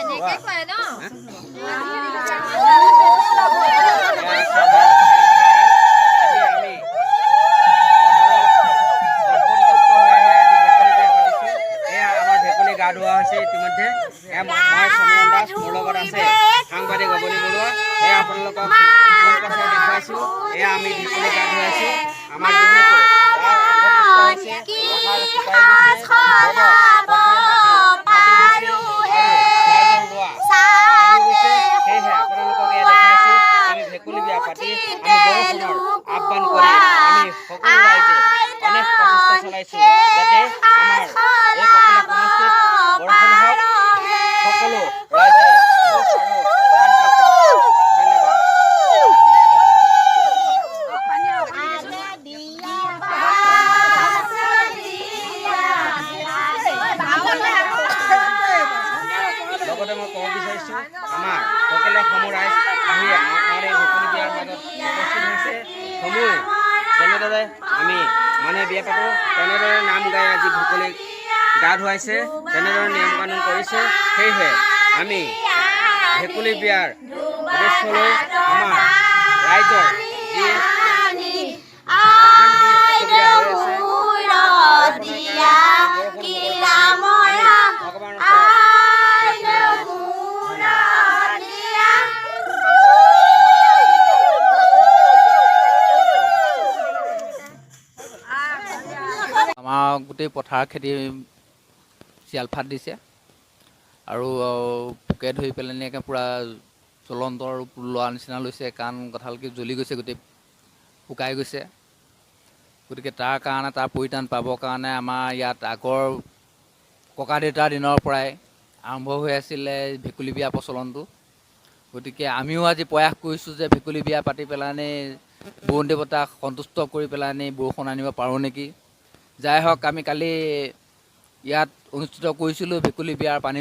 এনেকৈ কৰে ন? গা ধোৱা হৈছে ইতিমধ্যে মই সমীৰণ দাস মোৰ লগত আছে সাংবাদিক অৱনী বৰুৱা এয়া আপোনালোকক দেখুৱাইছোঁ এয়া আমি ভেকুলী গা ধুৱাইছোঁ আমাৰ যিহেতু সেয়েহে আপোনালোকক এয়া দেখাইছোঁ আমি ভেকুলী বিয়া পাতি আমি বৰষুণৰ আহ্বান কৰি আমি সকলো ৰাইজে অনেক প্ৰচেষ্টা চলাইছোঁ যাতে আমাৰ এই কপিলা সমষ্টিত বৰষুণ হওক সকলো ৰাইজে ধন্যবাদ। লগতে মই ক'ব বিচাৰিছোঁ আমাৰ কপিলা সমূহ ৰাইজ আহি আমাৰ এই ভেকুলী বিয়াৰ মাজত উপস্থিত হৈছে সমূহ যেনেদৰে আমি মানুহে বিয়া পাতোঁ তেনেদৰে নাম গাই আজি ভেকুলীক গা ধুৱাইছে তেনেদৰে নিয়ম কানুন কৰিছে সেয়েহে আমি ভেকুলী বিয়াৰ উদ্দেশ্যলৈ আমাৰ ৰাইজৰ যি আমাৰ গোটেই পথাৰ খেতি চিয়ালফাট দিছে আৰু পোকে ধৰি পেলাই একে পূৰা জ্বলন্তৰ লোৱাৰ নিচিনা লৈছে কাণ কঁঠালকে জ্বলি গৈছে গোটেই শুকাই গৈছে গতিকে তাৰ কাৰণে তাৰ পৰিত্ৰাণ পাবৰ কাৰণে আমাৰ ইয়াত আগৰ ককা দেউতাৰ দিনৰ পৰাই আৰম্ভ হৈ আছিলে ভেকুলী বিয়া প্ৰচলনটো গতিকে আমিও আজি প্ৰয়াস কৰিছোঁ যে ভেকুলী বিয়া পাতি পেলাইনি বৰুণ দেৱতাক সন্তুষ্ট কৰি পেলাইনি বৰষুণ আনিব পাৰোঁ নেকি যাই হওক আমি কালি ইয়াত অনুষ্ঠিত কৰিছিলোঁ ভেকুলী বিয়াৰ পানী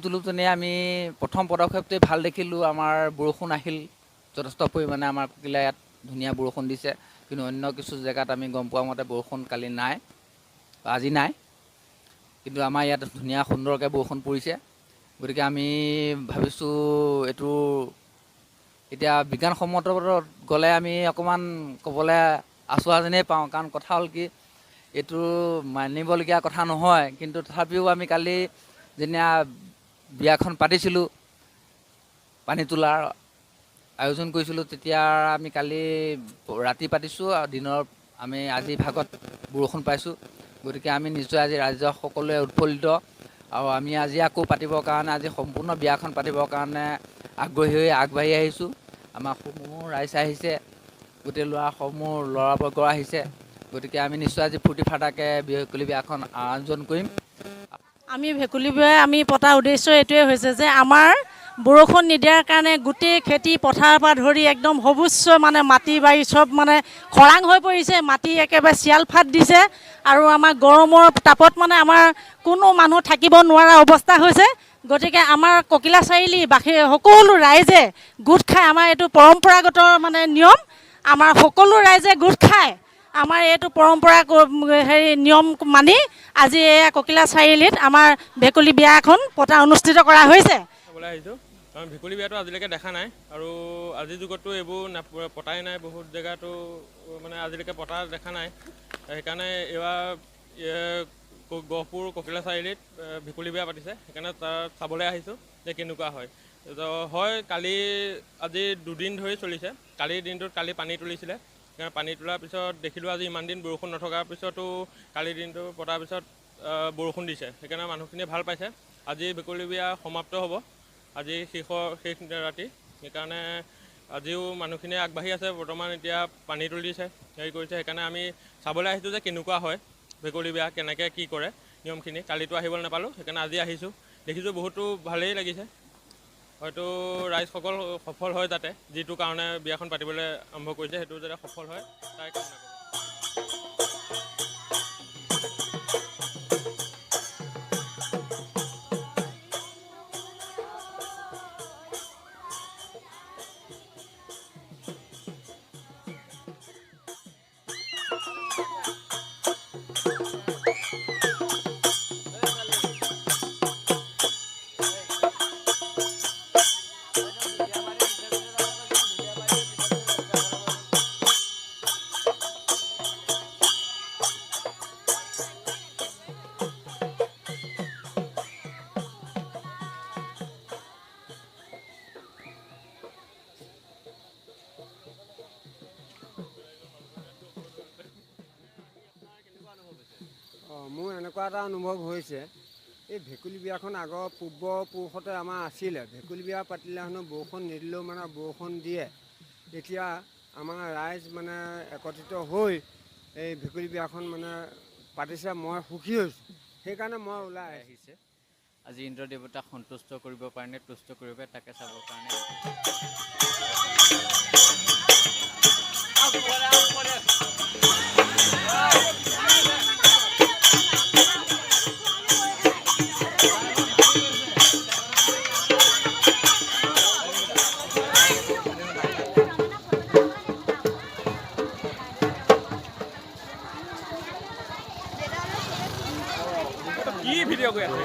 তোলোতেনে আমি প্ৰথম পদক্ষেপটোৱে ভাল দেখিলোঁ আমাৰ বৰষুণ আহিল যথেষ্ট পৰিমাণে আমাৰ ককিলা ইয়াত ধুনীয়া বৰষুণ দিছে কিন্তু অন্য কিছু জেগাত আমি গম পোৱা মতে বৰষুণ কালি নাই আজি নাই কিন্তু আমাৰ ইয়াত ধুনীয়া সুন্দৰকৈ বৰষুণ পৰিছে গতিকে আমি ভাবিছোঁ এইটো এতিয়া বিজ্ঞানসন্মত গ'লে আমি অকণমান ক'বলৈ আঁচোৰা যেনেই পাওঁ কাৰণ কথা হ'ল কি এইটো মানিবলগীয়া কথা নহয় কিন্তু তথাপিও আমি কালি যেতিয়া বিয়াখন পাতিছিলোঁ পানী তোলাৰ আয়োজন কৰিছিলোঁ তেতিয়া আমি কালি ৰাতি পাতিছোঁ আৰু দিনৰ আমি আজি ভাগত বৰষুণ পাইছোঁ গতিকে আমি নিশ্চয় আজি ৰাইজ সকলোৱে উৎফুল্লিত আৰু আমি আজি আকৌ পাতিবৰ কাৰণে আজি সম্পূৰ্ণ বিয়াখন পাতিবৰ কাৰণে আগ্ৰহী হৈ আগবাঢ়ি আহিছোঁ আমাৰ সমূহ ৰাইজ আহিছে গোটেই ল'ৰাবৰ্গ আহিছে গতিকে আমি নিশ্চয় আজি ফূৰ্তি ফাৰ্তাকৈ ভেকুলী বিয়াখন আয়োজন কৰিম আমি ভেকুলী বিয়া আমি পতাৰ উদ্দেশ্য এইটোৱে হৈছে যে আমাৰ বৰষুণ নিদিয়াৰ কাৰণে গোটেই খেতি পথাৰৰ পৰা ধৰি একদম সবুজ মানে মাটি বাৰী চব মানে খৰাং হৈ পৰিছে মাটি একেবাৰে চিয়ালফাট দিছে আৰু আমাৰ গৰমৰ তাপত মানে আমাৰ কোনো মানুহ থাকিব নোৱাৰা অৱস্থা হৈছে গতিকে আমাৰ ককিলা চাৰিআলি সকলো ৰাইজে গোট খাই আমাৰ এইটো পৰম্পৰাগত মানে নিয়ম আমাৰ সকলো ৰাইজে গোট খাই আমাৰ এইটো পৰম্পৰা নিয়ম মানি আজি এই ককিলা চাৰিআলিত আমাৰ ভেকুলী বিয়া এখন অনুষ্ঠিত কৰা হৈছে কাৰণ ভেকুলী বিয়াটো আজিলৈকে দেখা নাই আৰু আজিৰ যুগতো এইবোৰ পতাই নাই বহুত জেগাতো মানে আজিলৈকে পতা দেখা নাই সেইকাৰণে এইবাৰ গহপুৰ ককিলা চাৰিআলিত ভেকুলী বিয়া পাতিছে সেইকাৰণে তাত চাবলৈ আহিছোঁ যে কেনেকুৱা হয় হয় কালি আজি দুদিন ধৰি চলিছে কালিৰ দিনটোত কালি পানী তুলিছিলে সেইকাৰণে পানী তোলাৰ পিছত দেখিলোঁ আজি ইমান দিন বৰষুণ নথকাৰ পিছতো কালিৰ দিনটো পতাৰ পিছত বৰষুণ দিছে সেইকাৰণে মানুহখিনিয়ে ভাল পাইছে আজি ভেকুলী বিয়া সমাপ্ত হ'ব আজি শেষ ৰাতি সেইকাৰণে আজিও মানুহখিনিয়ে আগবাঢ়ি আছে বৰ্তমান এতিয়া পানী তুলিছে হেৰি কৰিছে সেইকাৰণে আমি চাবলৈ আহিছোঁ যে কেনেকুৱা হয় ভেকুলী বিয়া কেনেকৈ কি কৰে নিয়মখিনি কালিতো আহিবলৈ নাপালোঁ সেইকাৰণে আজি আহিছোঁ দেখিছোঁ বহুতো ভালেই লাগিছে হয়তো ৰাইজসকল সফল হয় যাতে যিটো কাৰণে বিয়াখন পাতিবলৈ আৰম্ভ কৰিছে সেইটো যাতে সফল হয় তাই কামনা কৰোঁ মোৰ এনেকুৱা এটা অনুভৱ হৈছে এই ভেকুলী বিয়াখন আগৰ পূৰ্বপুৰুষতে আমাৰ আছিলে। ভেকুলী বিয়া পাতিলে হেনো বৰষুণ নিদিলেও মানে বৰষুণ দিয়ে। এতিয়া আমাৰ ৰাইজ মানে একত্ৰিত হৈ এই ভেকুলী বিয়াখন মানে পাতিছে, মই সুখী হৈছোঁ। সেইকাৰণে মই ওলাই আহিছে আজি ইন্দ্ৰ দেৱতাক সন্তুষ্ট কৰিব কাৰণে তুষ্ট কৰিব তাকে চাবৰ কাৰণে কি ভিডিঅ' কৰি আছে